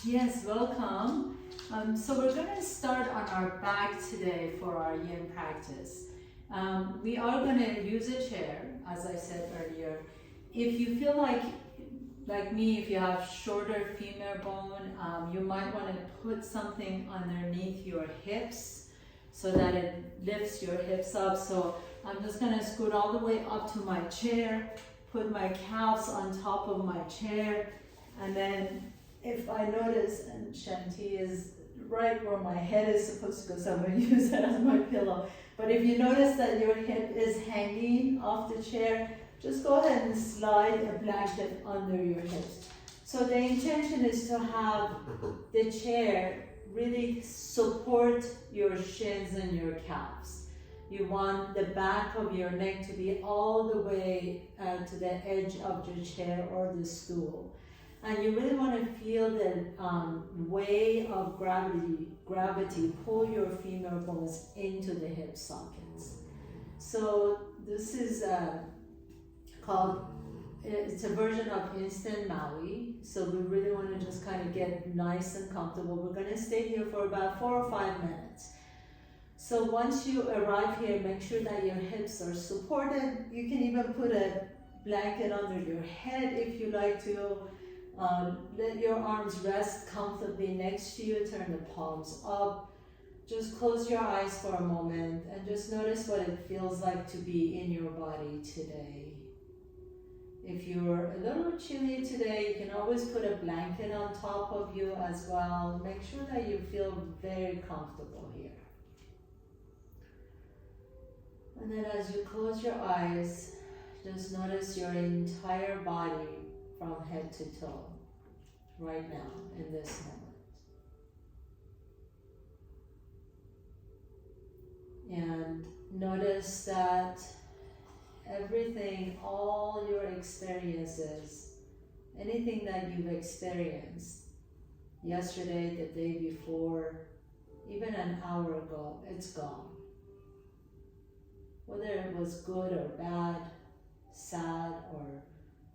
Yes, welcome. So we're going to start on our back today for our yin practice. We are going to use a chair, as I said earlier. If you feel like me, if you have shorter femur bone, you might want to put something underneath your hips so that it lifts your hips up. So I'm just going to scoot all the way up to my chair, put my calves on top of my chair, and then if I notice, and Shanti is right where my head is supposed to go, so I'm going to use that as my pillow. But if you notice that your hip is hanging off the chair, just go ahead and slide a blanket under your hips. So the intention is to have the chair really support your shins and your calves. You want the back of your neck to be all the way to the edge of your chair or the stool. And you really want to feel the way of gravity pull your femur bones into the hip sockets. So this is called, it's a version of instant Maui. So we really want to just kind of get nice and comfortable. We're going to stay here for about 4 or 5 minutes. So once you arrive here, make sure that your hips are supported. You can even put a blanket under your head if you like to. Let your arms rest comfortably next to you. Turn the palms up. Just close your eyes for a moment and just notice what it feels like to be in your body today. If you're a little chilly today, you can always put a blanket on top of you as well. Make sure that you feel very comfortable here. And then as you close your eyes, just notice your entire body from head to toe right now in this moment. And notice that everything, all your experiences, anything that you've experienced yesterday, the day before, even an hour ago, it's gone. Whether it was good or bad, sad or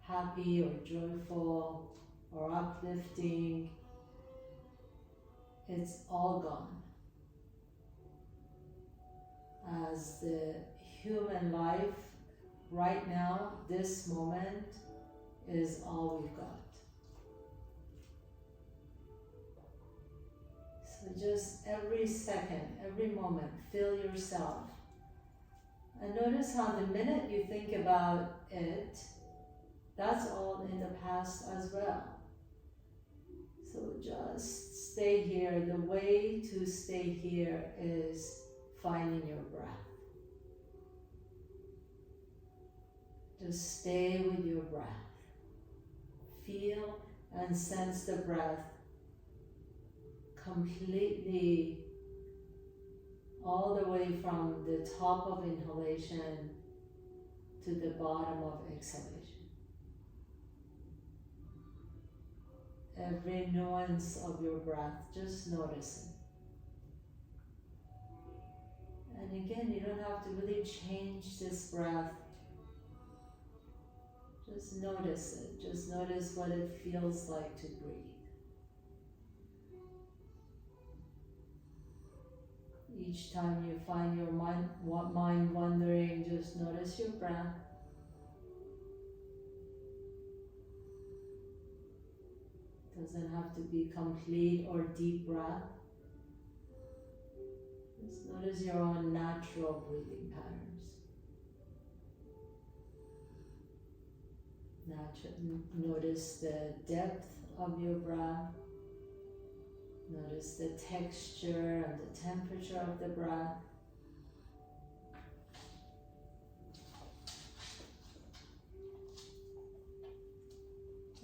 happy or joyful or uplifting, it's all gone. As the human life right now, this moment is all we've got. So just every second, every moment, feel yourself. And notice how the minute you think about it, that's all in the past as well. So just stay here. The way to stay here is finding your breath. Just stay with your breath. Feel and sense the breath completely all the way from the top of inhalation to the bottom of exhalation. Every nuance of your breath, just notice it. And again, you don't have to really change this breath. Just notice it. Just notice what it feels like to breathe. Each time you find your mind wandering, just notice your breath. Doesn't have to be complete or deep breath. Just notice your own natural breathing patterns. Notice the depth of your breath. Notice the texture and the temperature of the breath.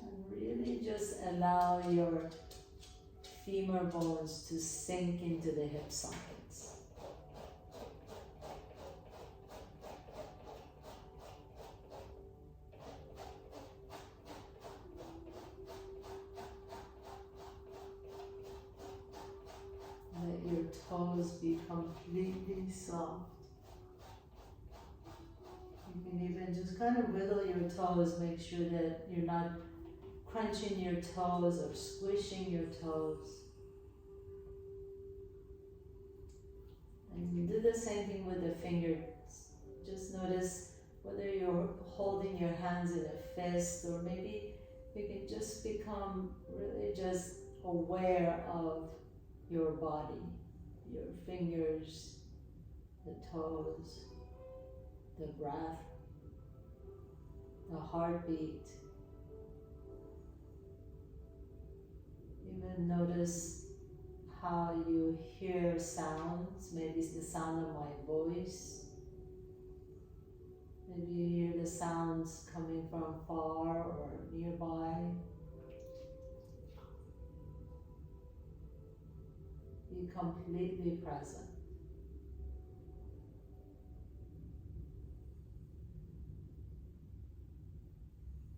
And really just allow your femur bones to sink into the hip sockets. Let your toes be completely soft. You can even just kind of wiggle your toes, make sure that you're not crunching your toes or squishing your toes. And you do the same thing with the fingers. Just notice whether you're holding your hands in a fist, or maybe you can just become really just aware of your body, your fingers, the toes, the breath, the heartbeat. Even notice how you hear sounds. Maybe it's the sound of my voice. Maybe you hear the sounds coming from far or nearby. Be completely present.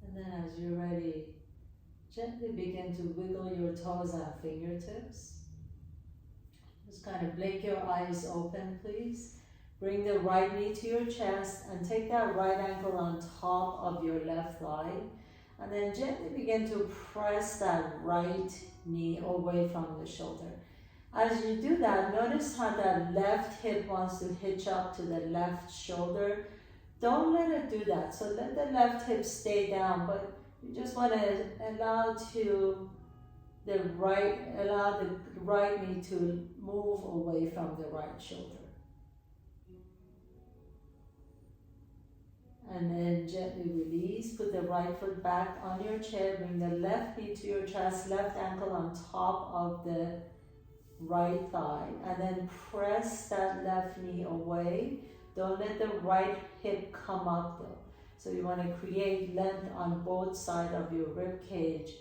And then as you're ready, gently begin to wiggle your toes and fingertips. Just kind of blink your eyes open, please. Bring the right knee to your chest and take that right ankle on top of your left thigh. And then gently begin to press that right knee away from the shoulder. As you do that, notice how that left hip wants to hitch up to the left shoulder. Don't let it do that. So let the left hip stay down, but you just want to allow the right knee to move away from the right shoulder. And then gently release. Put the right foot back on your chair. Bring the left knee to your chest, left ankle on top of the right thigh. And then press that left knee away. Don't let the right hip come up though. So you want to create length on both sides of your rib cage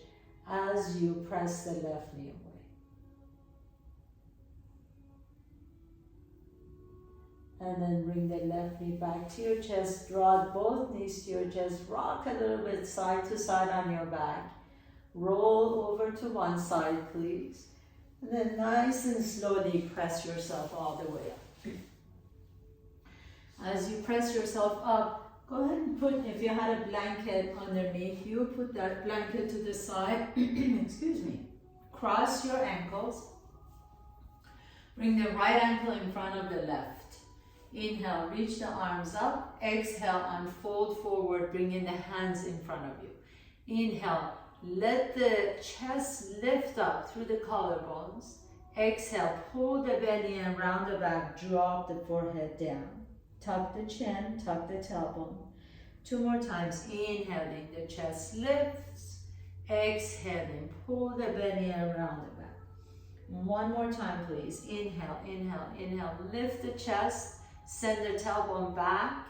as you press the left knee away. And then bring the left knee back to your chest. Draw both knees to your chest. Rock a little bit side to side on your back. Roll over to one side, please. And then nice and slowly press yourself all the way up. As you press yourself up, go ahead and put, if you had a blanket underneath you, put that blanket to the side. Excuse me. Cross your ankles. Bring the right ankle in front of the left. Inhale, reach the arms up. Exhale, unfold forward, bringing the hands in front of you. Inhale, let the chest lift up through the collarbones. Exhale, pull the belly and round the back, drop the forehead down. Tuck the chin, tuck the tailbone. Two more times, inhaling, the chest lifts. Exhaling, pull the belly around the back. One more time, please. Inhale, inhale, inhale. Lift the chest, send the tailbone back.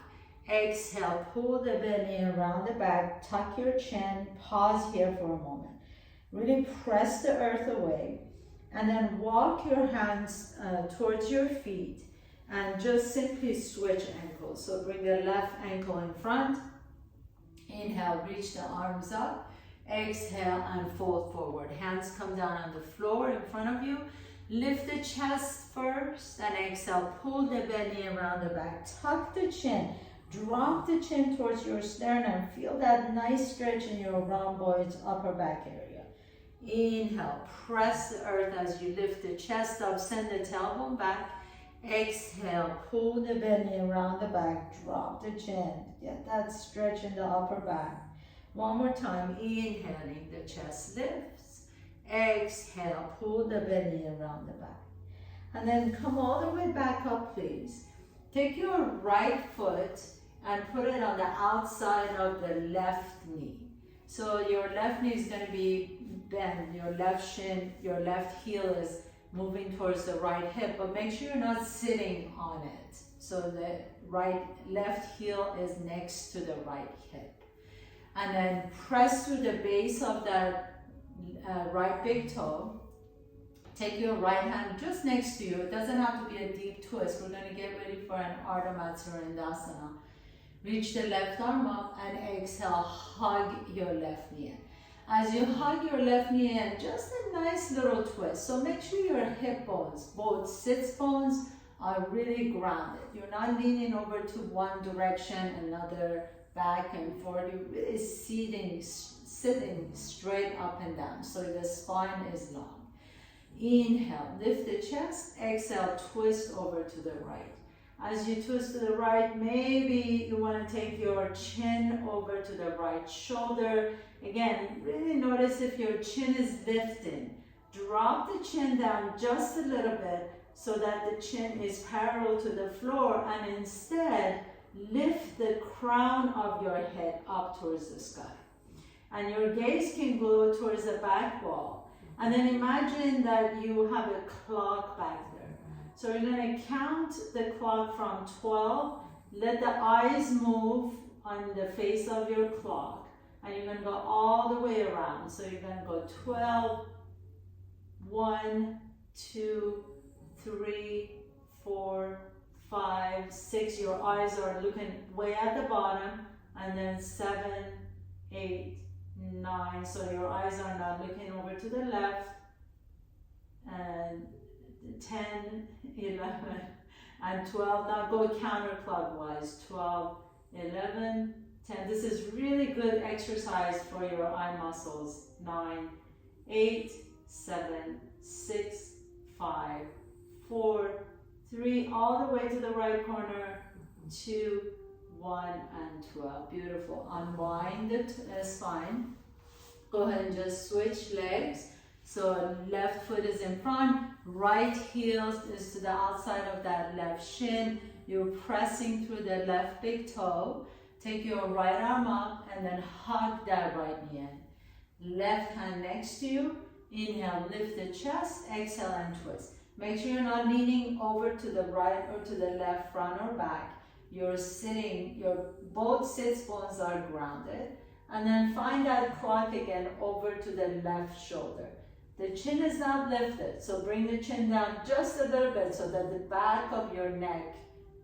Exhale, pull the belly around the back, tuck your chin, pause here for a moment. Really press the earth away, and then walk your hands towards your feet and just simply switch ankles. So bring the left ankle in front. Inhale, reach the arms up. Exhale and fold forward. Hands come down on the floor in front of you. Lift the chest first and exhale. Pull the belly around the back. Tuck the chin. Drop the chin towards your sternum. Feel that nice stretch in your rhomboid upper back area. Inhale. Press the earth as you lift the chest up. Send the tailbone back. Exhale. Pull the belly around the back. Drop the chin. Get that stretch in the upper back. One more time, inhaling, the chest lifts. Exhale, pull the belly around the back. And then come all the way back up, please. Take your right foot and put it on the outside of the left knee. So your left knee is going to be bent. Your left shin, your left heel is moving towards the right hip, but make sure you're not sitting on it. So the left heel is next to the right hip. And then press through the base of that right big toe. Take your right hand just next to you. It doesn't have to be a deep twist. We're going to get ready for an Ardha Matsurandasana. Reach the left arm up and exhale, hug your left knee in. As you hug your left knee in, just a nice little twist. So make sure your hip bones, both sits bones, are really grounded. You're not leaning over to one direction, another, back and forth. You're really sitting straight up and down, so the spine is long. Inhale, lift the chest. Exhale, twist over to the right. As you twist to the right, maybe you want to take your chin over to the right shoulder. Again, really notice if your chin is lifting. Drop the chin down just a little bit so that the chin is parallel to the floor, and instead lift the crown of your head up towards the sky. And your gaze can go towards the back wall. And then imagine that you have a clock back there. So you're going to count the clock from 12. Let the eyes move on the face of your clock. And you're going to go all the way around. So you're going to go 12, 1, 2, 3, 4, 5, 6. Your eyes are looking way at the bottom. And then 7, 8, 9. So your eyes are not looking over to the left. And 10, 11, and 12. Now go counterclockwise. 12, 11, 10. This is really good exercise for your eye muscles. 9, 8, 7, 6, 5, 4, 3, all the way to the right corner. 2, 1, and 12. Beautiful. Unwind the spine. Go ahead and just switch legs. So left foot is in front, right heel is to the outside of that left shin. You're pressing through the left big toe. Take your right arm up and then hug that right knee in. Left hand next to you. Inhale, lift the chest. Exhale and twist. Make sure you're not leaning over to the right or to the left, front or back. You're sitting, your both sits bones are grounded. And then find that clock again over to the left shoulder. The chin is not lifted, so bring the chin down just a little bit so that the back of your neck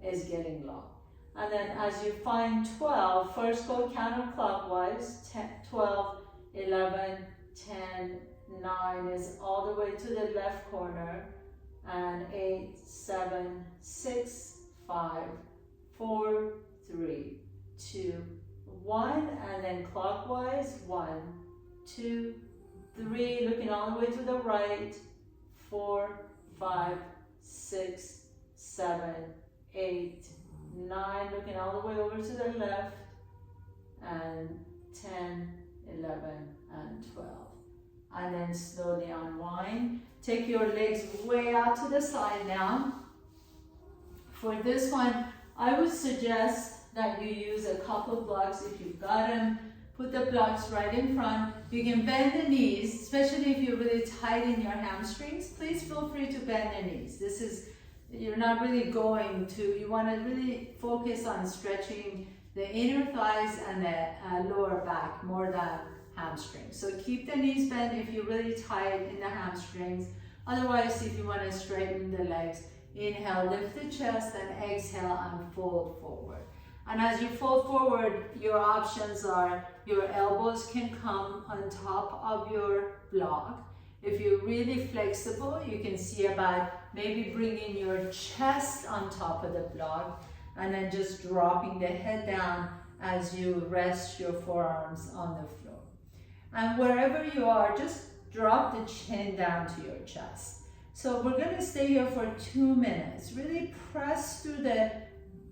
is getting long. And then as you find 12, first go counterclockwise. 10, 12, 11, 10, 9 is all the way to the left corner. And 8, 7, 6, 5, 4, 3, 2, 1. And then clockwise. 1, 2, 3, looking all the way to the right. 4, 5, 6, 7, 8, 9, looking all the way over to the left. And 10, 11, and 12. And then slowly unwind. Take your legs way out to the side now. For this one, I would suggest that you use a couple blocks if you've got them. Put the blocks right in front. You can bend the knees, especially if you're really tight in your hamstrings. Please feel free to bend the knees. This is, you're not really going to, you want to really focus on stretching the inner thighs and the lower back more than hamstrings. So keep the knees bent if you're really tight in the hamstrings. Otherwise, if you want to straighten the legs, inhale, lift the chest, and exhale and fold forward. And as you fold forward, your options are your elbows can come on top of your block. If you're really flexible, you can see about maybe bringing your chest on top of the block and then just dropping the head down as you rest your forearms on the floor. And wherever you are, just drop the chin down to your chest. So we're going to stay here for 2 minutes. Really press through the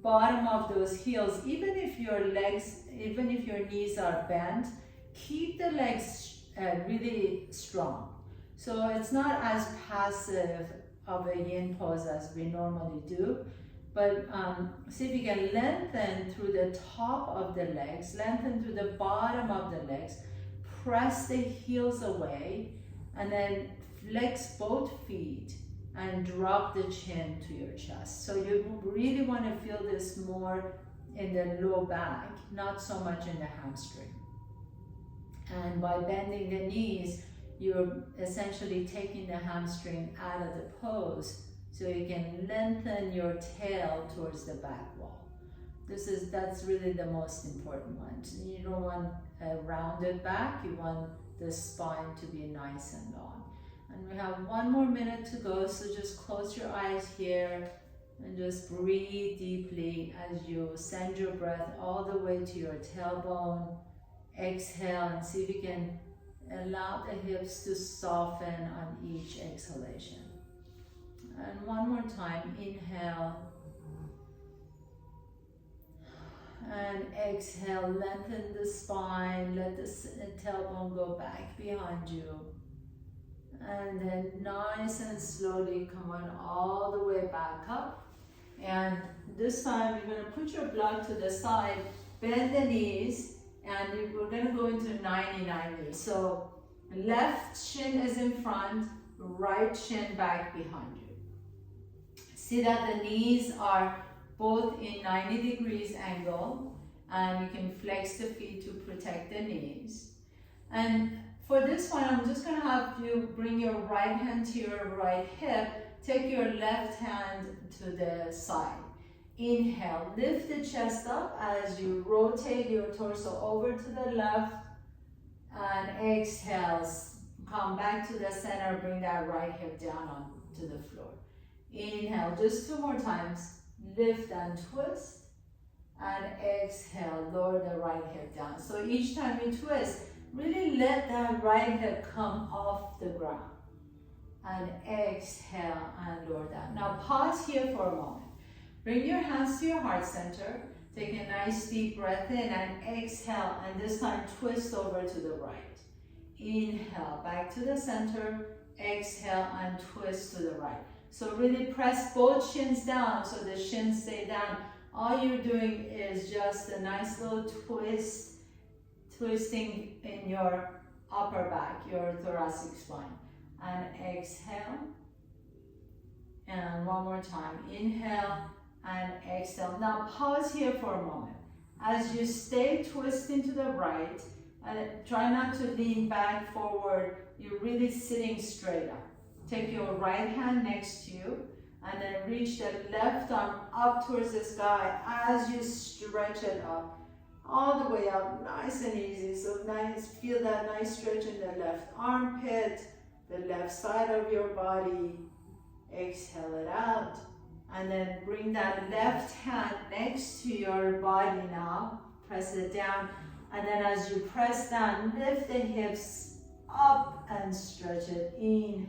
bottom of those heels. Even if your legs, even if your knees are bent, keep the legs really strong. So it's not as passive of a yin pose as we normally do. But see if you can lengthen through the top of the legs, lengthen through the bottom of the legs, press the heels away, and then flex both feet and drop the chin to your chest. So you really want to feel this more in the low back, not so much in the hamstring. And by bending the knees, you're essentially taking the hamstring out of the pose so you can lengthen your tail towards the back wall. That's really the most important one. You don't want a rounded back, you want the spine to be nice and long. And we have 1 more minute to go, so just close your eyes here and just breathe deeply as you send your breath all the way to your tailbone. exhale and see if you can allow the hips to soften on each exhalation. And one more time, inhale. And exhale, lengthen the spine, let the tailbone go back behind you. And then nice and slowly come on all the way back up. And this time you're going to put your block to the side, bend the knees, and we're going to go into 90-90. So left shin is in front, right shin back behind you. See that the knees are both in 90 degrees angle, and you can flex the feet to protect the knees. And for this one, I'm just going to have you bring your right hand to your right hip, take your left hand to the side. Inhale, lift the chest up as you rotate your torso over to the left, and exhale, come back to the center, bring that right hip down onto the floor. Inhale, just 2 more times. Lift and twist, and exhale, lower the right hip down. So each time you twist, really let that right hip come off the ground. And exhale and lower down. Now pause here for a moment. Bring your hands to your heart center. Take a nice deep breath in and exhale, and this time twist over to the right. Inhale, back to the center. Exhale and twist to the right. So really press both shins down so the shins stay down. All you're doing is just a nice little twist, twisting in your upper back, your thoracic spine. And exhale. And one more time. Inhale and exhale. Now pause here for a moment. As you stay twisting to the right, try not to lean back forward. You're really sitting straight up. Take your right hand next to you, and then reach the left arm up towards the sky as you stretch it up, all the way up, nice and easy. So nice, feel that nice stretch in the left armpit, the left side of your body. Exhale it out, and then bring that left hand next to your body now. Press it down, and then as you press down, lift the hips up and stretch it. Inhale.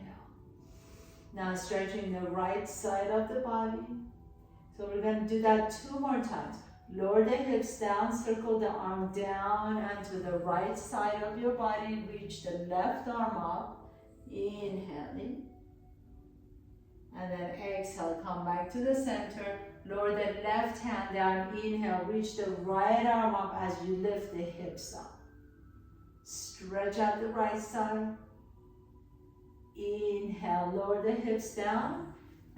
Now stretching the right side of the body. So we're going to do that 2 more times. Lower the hips down, circle the arm down and to the right side of your body. Reach the left arm up. Inhaling. And then exhale, come back to the center. Lower the left hand down. Inhale, reach the right arm up as you lift the hips up. Stretch out the right side. Inhale, lower the hips down,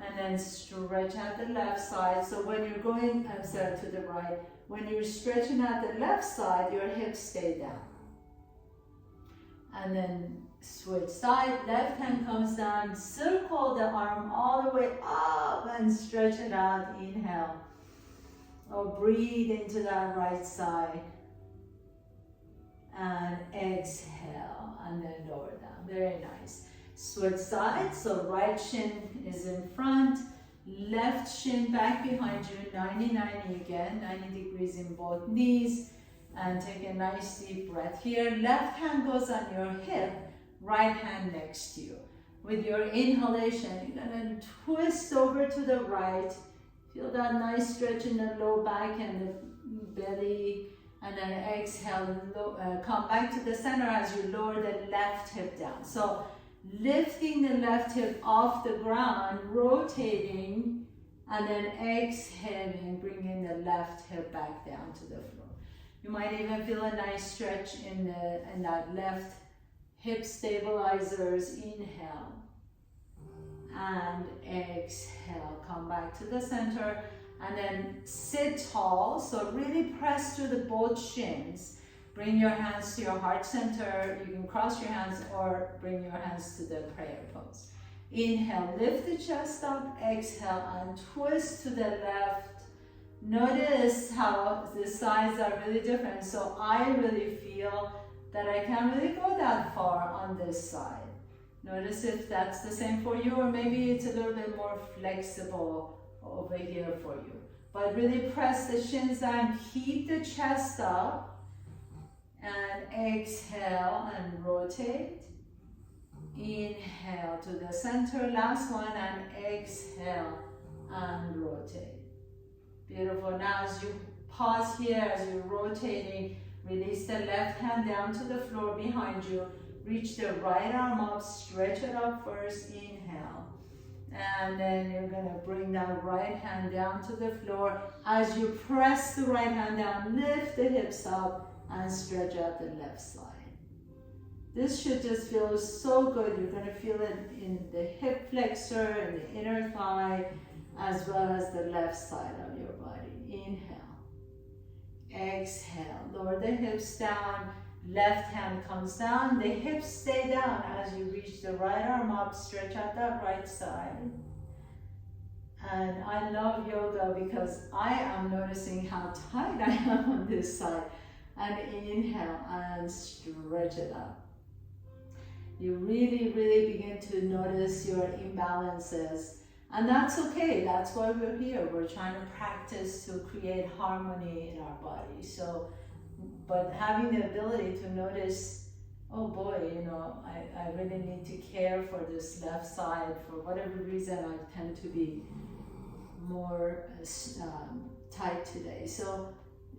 and then stretch out the left side. So when you're going, to the right, when you're stretching out the left side, your hips stay down. And then switch side, left hand comes down, circle the arm all the way up and stretch it out. Inhale. Oh, breathe into that right side. And exhale, and then lower down. Very nice. Switch sides, so right shin is in front, left shin back behind you, 90-90 again, 90 degrees in both knees, and take a nice deep breath here. Left hand goes on your hip, right hand next to you. With your inhalation, you're going to twist over to the right, feel that nice stretch in the low back and the belly, and then exhale, come back to the center as you lower the left hip down. So lifting the left hip off the ground, rotating, and then exhaling, bringing the left hip back down to the floor. You might even feel a nice stretch in that left hip stabilizers. Inhale and exhale. Come back to the center and then sit tall. So really press through the both shins. Bring your hands to your heart center. You can cross your hands or bring your hands to the prayer pose. Inhale, lift the chest up. Exhale and twist to the left. Notice how the sides are really different. So I really feel that I can't really go that far on this side. Notice if that's the same for you, or maybe it's a little bit more flexible over here for you. But really press the shins down, keep the chest up, and exhale and rotate. Inhale to the center, last one, and exhale and rotate. Beautiful. Now as you pause here, as you're rotating, release the left hand down to the floor behind you. Reach the right arm up, stretch it up first, inhale. And then you're gonna bring that right hand down to the floor. As you press the right hand down, lift the hips up and stretch out the left side. This should just feel so good. You're gonna feel it in the hip flexor and the inner thigh, as well as the left side of your body. Inhale. Exhale. Lower the hips down. Left hand comes down. The hips stay down as you reach the right arm up. Stretch out that right side. And I love yoga because I am noticing how tight I am on this side. And inhale and stretch it up. You really, really begin to notice your imbalances. And that's okay, that's why we're here. We're trying to practice to create harmony in our body. So, but having the ability to notice, oh boy, you know, I really need to care for this left side. For whatever reason, I tend to be more tight today. So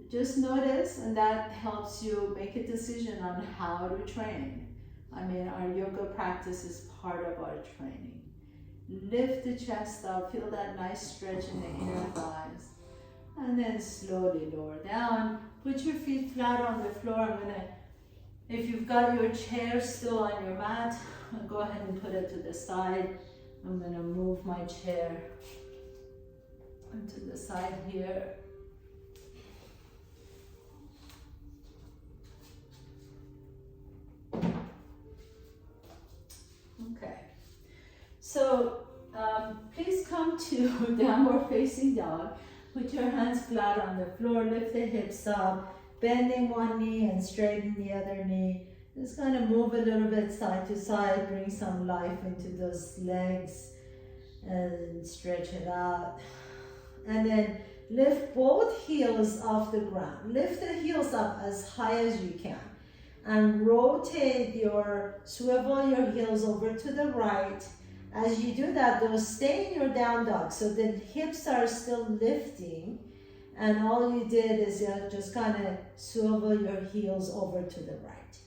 just notice, and that helps you make a decision on how to train. I mean, our yoga practice is part of our training. Lift the chest up, feel that nice stretch in the inner thighs. And then slowly lower down. Put your feet flat on the floor. I'm gonna, if you've got your chair still on your mat, go ahead and put it to the side. I'm gonna move my chair onto the side here. Okay, so please come to downward facing dog. Put your hands flat on the floor, lift the hips up, bending one knee and straighten the other knee. Just kind of move a little bit side to side, bring some life into those legs and stretch it out. And then lift both heels off the ground. Lift the heels up as high as you can. And rotate swivel your heels over to the right. As you do that, though, stay in your down dog. So the hips are still lifting. And all you did is just kind of swivel your heels over to the right.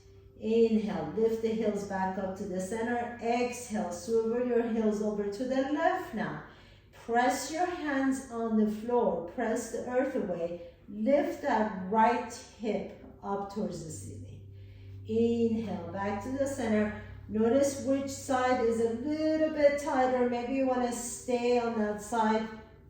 Inhale, lift the heels back up to the center. Exhale, swivel your heels over to the left now. Press your hands on the floor. Press the earth away. Lift that right hip up towards the ceiling. Inhale, back to the center. Notice which side is a little bit tighter. Maybe you want to stay on that side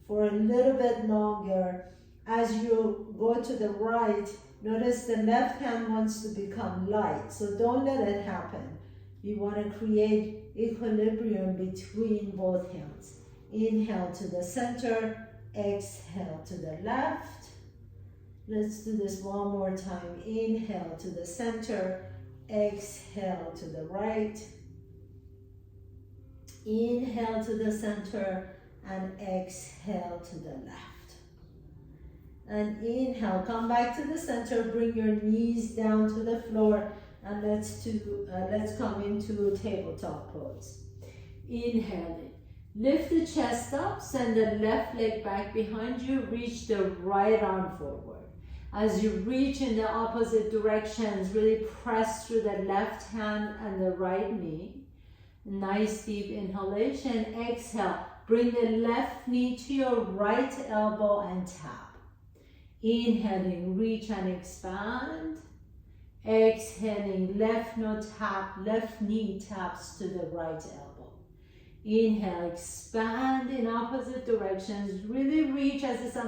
for a little bit longer. As you go to the right, notice the left hand wants to become light. So don't let it happen. You want to create equilibrium between both hands. Inhale to the center. Exhale to the left. Let's do this one more time. Inhale to the center. Exhale to the right. Inhale to the center and exhale to the left. And inhale, come back to the center, bring your knees down to the floor, and let's come into tabletop pose. Inhaling. Lift the chest up, send the left leg back behind you, reach the right arm forward. As you reach in the opposite directions, really press through the left hand and the right knee. Nice deep inhalation. Exhale. Bring the left knee to your right elbow and tap. Inhaling, reach and expand. Exhaling, left knee taps to the right elbow. Inhale, expand in opposite directions. Really reach as if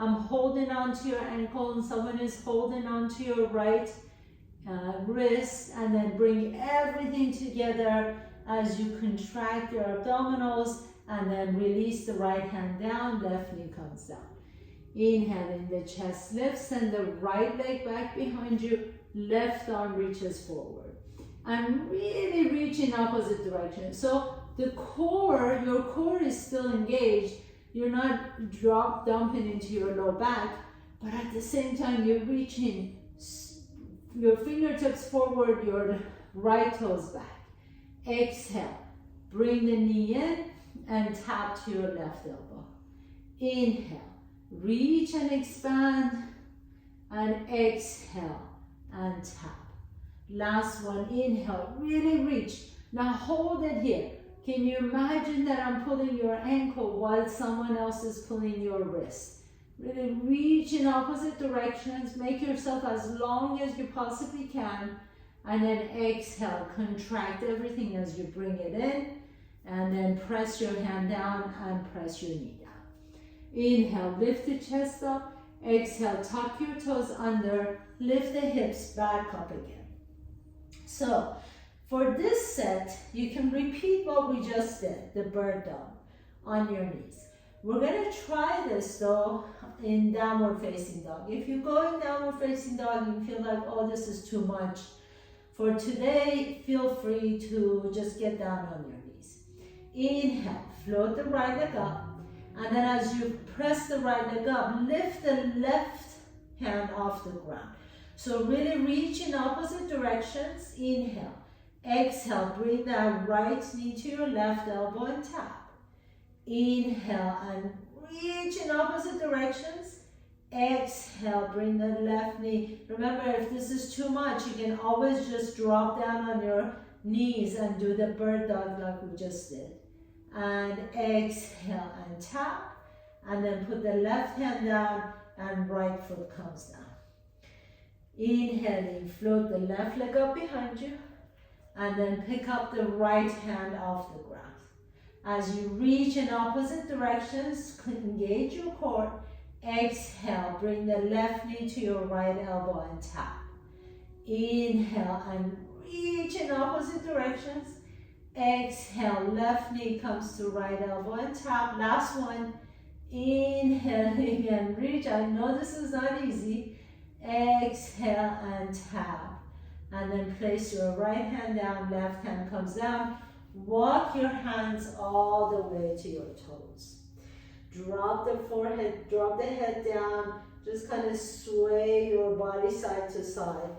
I'm holding onto your ankle and someone is holding onto your right wrist, and then bring everything together as you contract your abdominals, and then release the right hand down, left knee comes down. Inhaling, the chest lifts and the right leg back behind you, left arm reaches forward. And really reach in opposite direction. So the core, your core is still engaged. You're not dumping into your low back, but at the same time, you're reaching your fingertips forward, your right toes back. Exhale, bring the knee in and tap to your left elbow. Inhale, reach and expand, and exhale and tap. Last one, inhale, really reach. Now hold it here. Can you imagine that I'm pulling your ankle while someone else is pulling your wrist? Really reach in opposite directions. Make yourself as long as you possibly can. And then exhale, contract everything as you bring it in. And then press your hand down and press your knee down. Inhale, lift the chest up. Exhale, tuck your toes under. Lift the hips back up again. So, for this set, you can repeat what we just did, the bird dog, on your knees. We're going to try this though in downward facing dog. If you go in downward facing dog and you feel like, oh, this is too much, for today, feel free to just get down on your knees. Inhale, float the right leg up. And then as you press the right leg up, lift the left hand off the ground. So really reach in opposite directions. Inhale. Exhale, bring that right knee to your left elbow and tap. Inhale and reach in opposite directions. Exhale, bring the left knee. Remember, if this is too much, you can always just drop down on your knees and do the bird dog like we just did. And exhale and tap. And then put the left hand down and right foot comes down. Inhaling, float the left leg up behind you. And then pick up the right hand off the ground. As you reach in opposite directions, engage your core. Exhale, bring the left knee to your right elbow and tap. Inhale and reach in opposite directions. Exhale, left knee comes to right elbow and tap. Last one. Inhaling and reach. I know this is not easy. Exhale and tap. And then place your right hand down, left hand comes down. Walk your hands all the way to your toes. Drop the forehead, drop the head down. Just kind of sway your body side to side.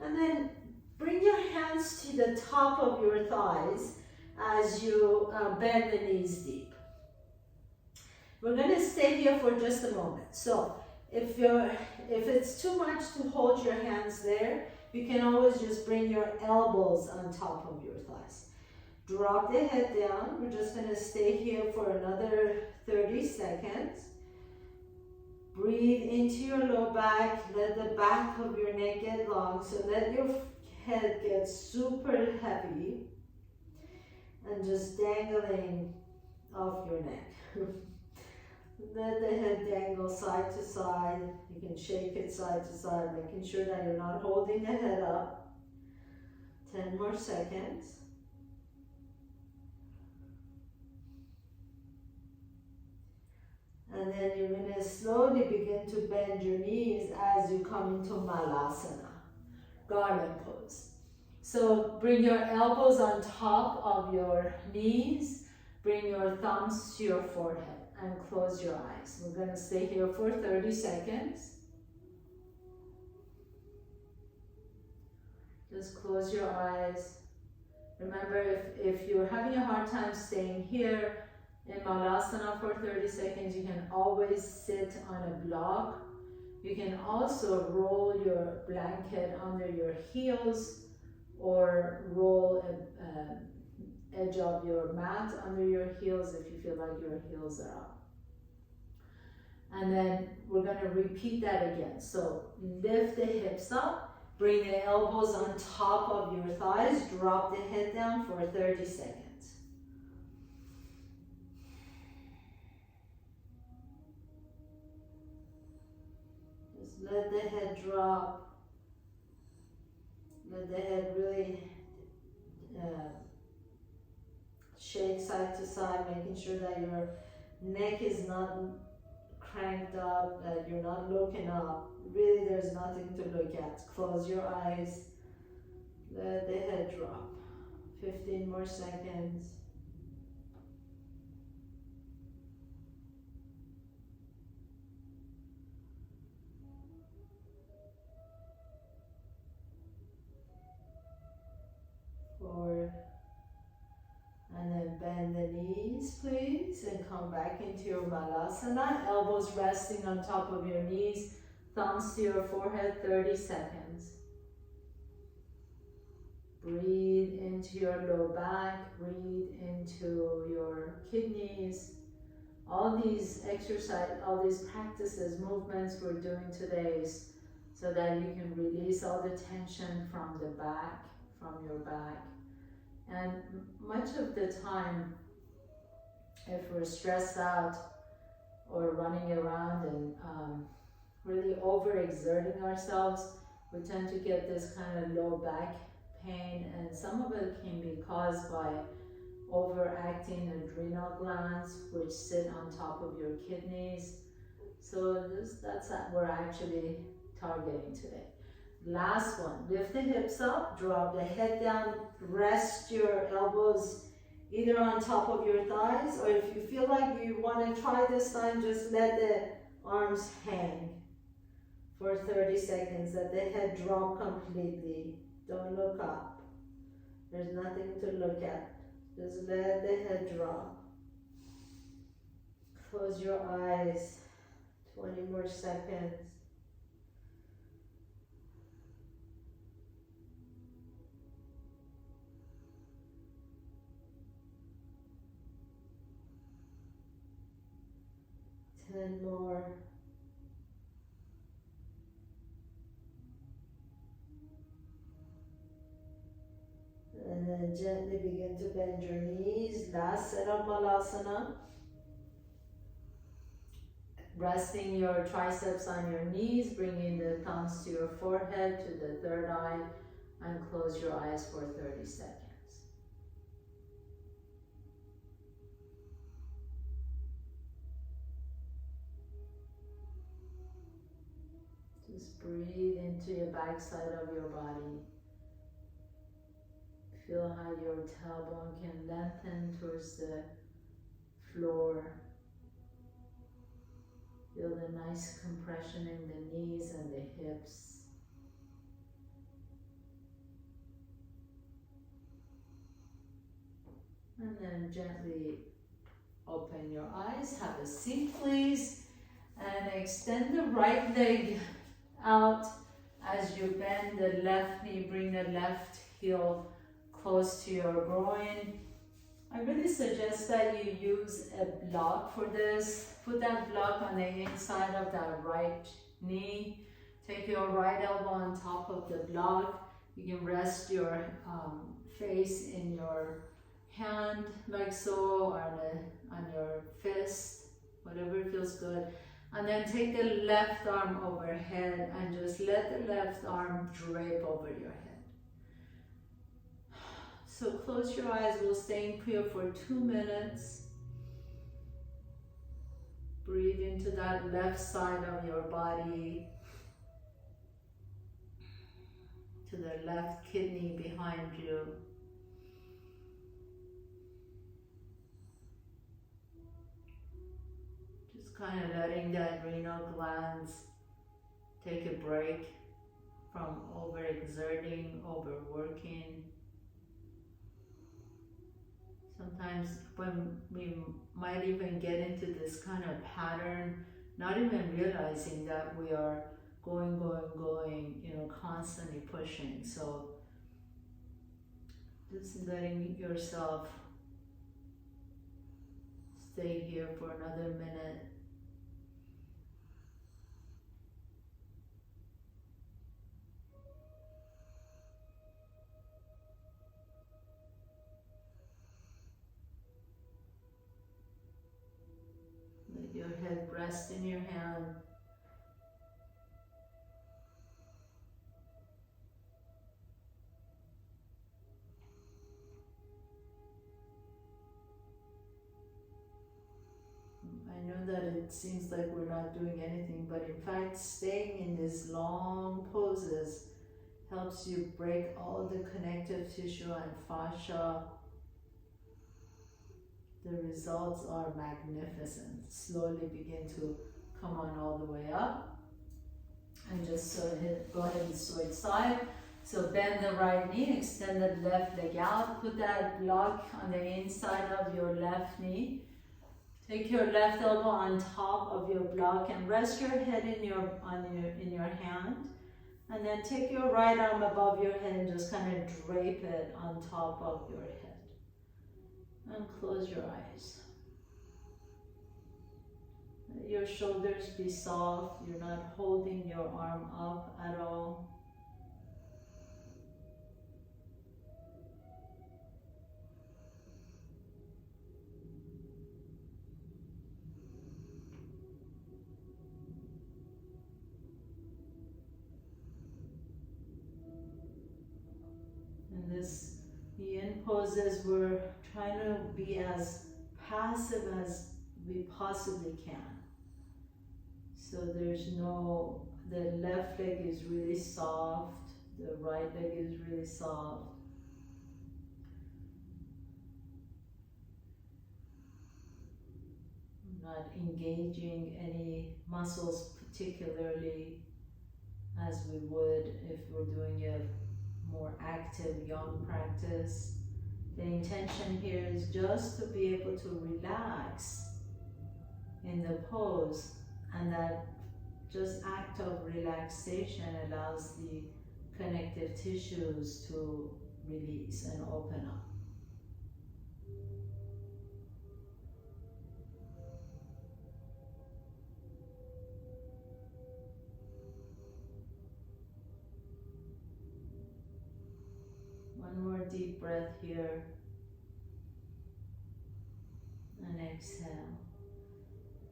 And then bring your hands to the top of your thighs as you bend the knees deep. We're going to stay here for just a moment. So if it's too much to hold your hands there, you can always just bring your elbows on top of your thighs. Drop the head down. We're just going to stay here for another 30 seconds. Breathe into your low back. Let the back of your neck get long. So let your head get super heavy and just dangling off your neck. Let the head dangle side to side. You can shake it side to side, making sure that you're not holding the head up. 10 more seconds. And then you're going to slowly begin to bend your knees as you come into Malasana, garland pose. So bring your elbows on top of your knees. Bring your thumbs to your forehead and close your eyes. We're going to stay here for 30 seconds. Just close your eyes. Remember, if you're having a hard time staying here in Malasana for 30 seconds, you can always sit on a block. You can also roll your blanket under your heels or roll an edge of your mat under your heels if you feel like your heels are up. And then we're going to repeat that again. So lift the hips up, bring the elbows on top of your thighs, drop the head down for 30 seconds. Just let the head drop. Let the head really shake side to side, making sure that your neck is not cranked up, that you're not looking up. Really, there's nothing to look at. Close your eyes. Let the head drop. 15 more seconds. bend the knees, please, and come back into your Malasana. Elbows resting on top of your knees, thumbs to your forehead, 30 seconds. Breathe into your low back, breathe into your kidneys. All these practices, movements we're doing today is so that you can release all the tension from the back, from your back. And much of the time, if we're stressed out or running around and really overexerting ourselves, we tend to get this kind of low back pain, and some of it can be caused by overacting adrenal glands, which sit on top of your kidneys. So that's what we're actually targeting today. Last one, lift the hips up, drop the head down, rest your elbows either on top of your thighs, or if you feel like you want to try this time, just let the arms hang for 30 seconds, let the head drop completely. Don't look up. There's nothing to look at. Just let the head drop. Close your eyes. 20 more seconds. Ten more. And then gently begin to bend your knees. Last set of Malasana. Resting your triceps on your knees, bringing the thumbs to your forehead, to the third eye, and close your eyes for 30 seconds. Just breathe into your backside of your body. Feel how your tailbone can lengthen towards the floor. Feel the nice compression in the knees and the hips. And then gently open your eyes. Have a seat, please. And extend the right leg out as you bend the left knee. Bring the left heel close to your groin. I really suggest that you use a block for this. Put that block on the inside of that right knee. Take your right elbow on top of the block. You can rest your face in your hand like so, or on your fist, whatever feels good. And then take the left arm overhead and just let the left arm drape over your head. So close your eyes, we'll stay in Kriya for 2 minutes. Breathe into that left side of your body, to the left kidney behind you. Just kind of letting the adrenal glands take a break from overexerting, overworking. Sometimes when we might even get into this kind of pattern, not even realizing that we are going, constantly pushing. So just letting yourself stay here for another minute. Your head rest in your hand. I know that it seems like we're not doing anything, but in fact, staying in these long poses helps you break all the connective tissue and fascia. The results are magnificent. Slowly begin to come on all the way up. And just go ahead and switch side. So bend the right knee, extend the left leg out, put that block on the inside of your left knee. Take your left elbow on top of your block and rest your head in your hand. And then take your right arm above your head and just kind of drape it on top of your head. And close your eyes. Let your shoulders be soft. You're not holding your arm up at all. In this yin poses, we're trying to be as passive as we possibly can. So there's no, the left leg is really soft, the right leg is really soft. Not engaging any muscles particularly as we would if we're doing a more active young practice. The intention here is just to be able to relax in the pose, and that just act of relaxation allows the connective tissues to release and open up. One more deep breath here. And exhale.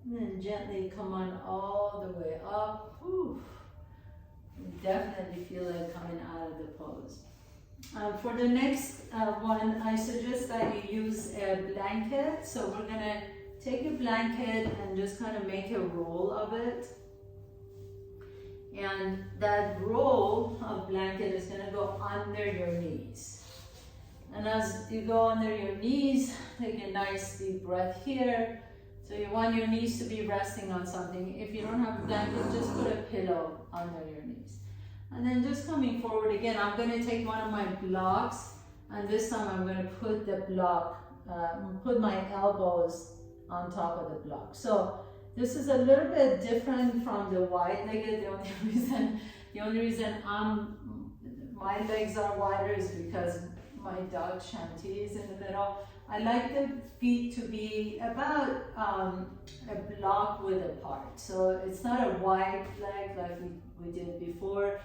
And then gently come on all the way up. Whew. You definitely feel it coming out of the pose. For the next one, I suggest that you use a blanket. So we're gonna take a blanket and just kind of make a roll of it. And that roll of blanket is gonna go under your knees. And as you go under your knees, take a nice deep breath here. So you want your knees to be resting on something. If you don't have a blanket, just put a pillow under your knees. And then just coming forward again, I'm gonna take one of my blocks, and this time I'm gonna put the block, put my elbows on top of the block. So this is a little bit different from the wide-legged. The only reason my legs are wider is because my dog Shanti is in the middle. I like the feet to be about a block width apart. So it's not a wide leg like we did before.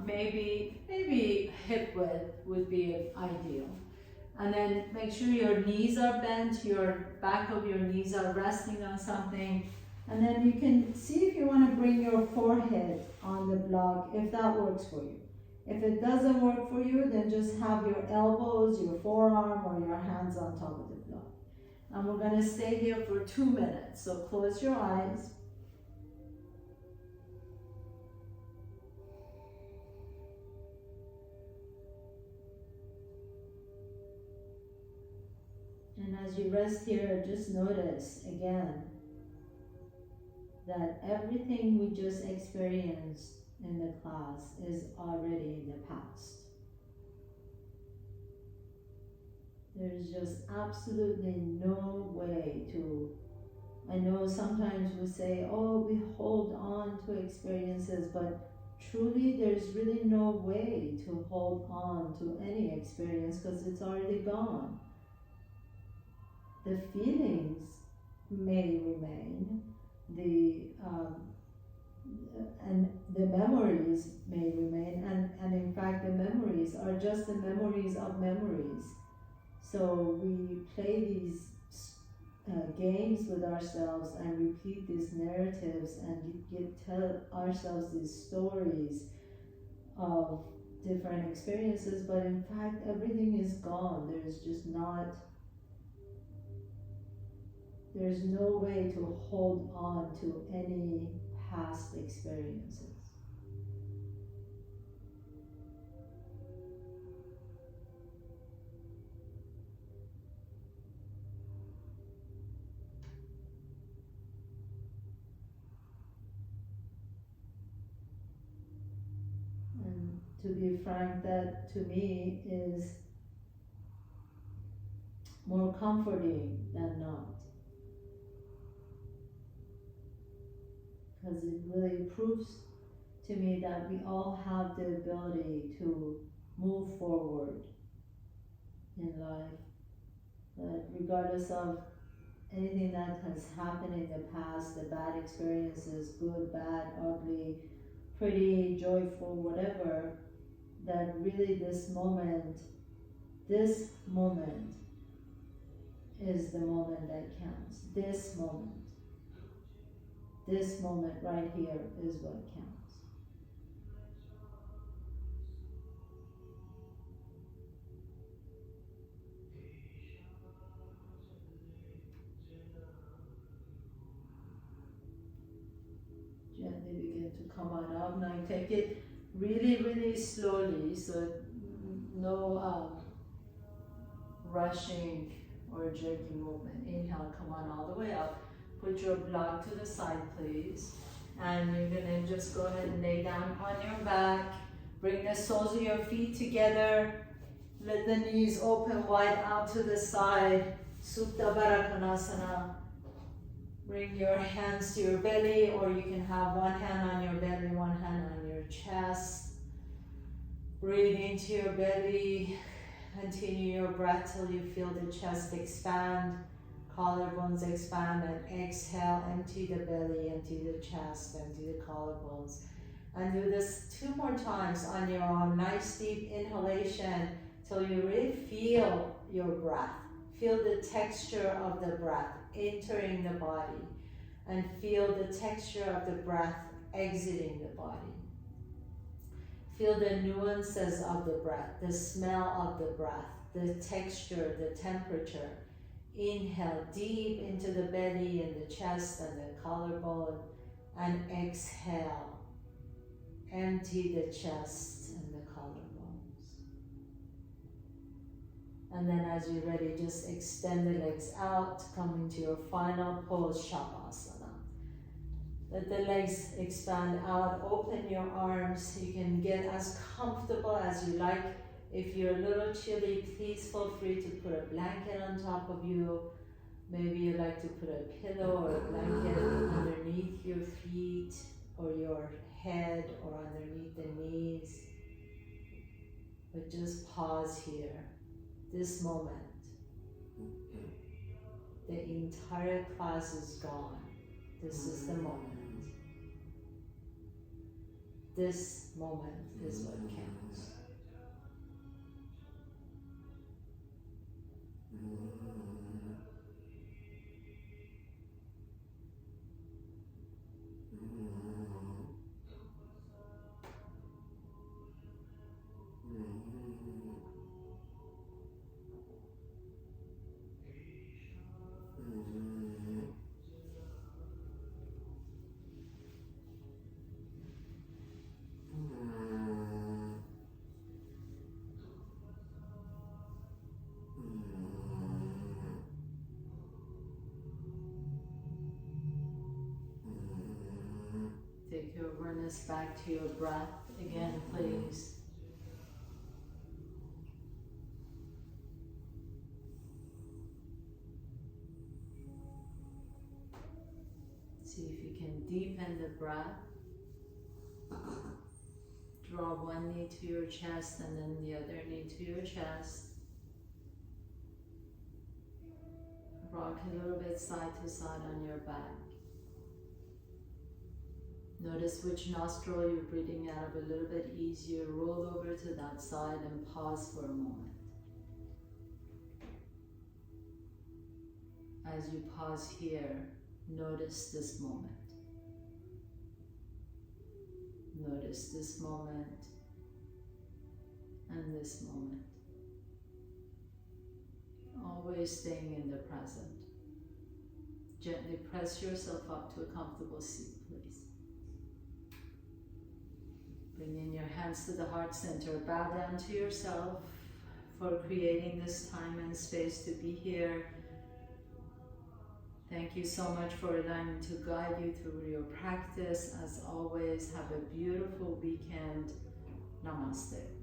Maybe hip width would be ideal. And then make sure your knees are bent, your back of your knees are resting on something. And then you can see if you want to bring your forehead on the block, if that works for you. If it doesn't work for you, then just have your elbows, your forearm, or your hands on top of the block. And we're going to stay here for 2 minutes. So close your eyes. And as you rest here, just notice again that everything we just experienced in the class is already in the past. There's just absolutely no way to, I know sometimes we say, oh, we hold on to experiences, but truly there's really no way to hold on to any experience because it's already gone. The feelings may remain, and the memories may remain, and in fact the memories are just the memories of memories. So we play these games with ourselves and repeat these narratives and tell ourselves these stories of different experiences, but in fact everything is gone. There's no way to hold on to any past experiences. And to to be frank, that to me is more comforting than not. Because it really proves to me that we all have the ability to move forward in life. That regardless of anything that has happened in the past, the bad experiences, good, bad, ugly, pretty, joyful, whatever, that really this moment is the moment that counts. This moment right here is what counts. Gently begin to come on up. Now take it really, really slowly, so no rushing or jerky movement. Inhale, come on all the way up. Put your block to the side, please. And you're gonna just go ahead and lay down on your back. Bring the soles of your feet together. Let the knees open wide out to the side. Supta Baddha Konasana. Bring your hands to your belly, or you can have one hand on your belly, one hand on your chest. Breathe into your belly. Continue your breath till you feel the chest expand, collarbones expand, and exhale, empty the belly, empty the chest, empty the collarbones. And do this 2 more times on your own. Nice deep inhalation till you really feel your breath. Feel the texture of the breath entering the body, and feel the texture of the breath exiting the body. Feel the nuances of the breath, the smell of the breath, the texture, the temperature. Inhale deep into the belly and the chest and the collarbone, and exhale. Empty the chest and the collarbones. And then as you're ready, just extend the legs out, come into your final pose, Shavasana. Let the legs expand out, open your arms. You can get as comfortable as you like. If you're a little chilly, please feel free to put a blanket on top of you. Maybe you like to put a pillow or a blanket underneath your feet or your head or underneath the knees. But just pause here. This moment. The entire class is gone. This is the moment. This moment is what counts. Take your awareness back to your breath again, please. See if you can deepen the breath. Draw one knee to your chest and then the other knee to your chest. Rock a little bit side to side on your back. Notice which nostril you're breathing out of a little bit easier. Roll over to that side and pause for a moment. As you pause here, notice this moment. Notice this moment and this moment. Always staying in the present. Gently press yourself up to a comfortable seat, please. Bring in your hands to the heart center. Bow down to yourself for creating this time and space to be here. Thank you so much for allowing me to guide you through your practice. As always, have a beautiful weekend. Namaste.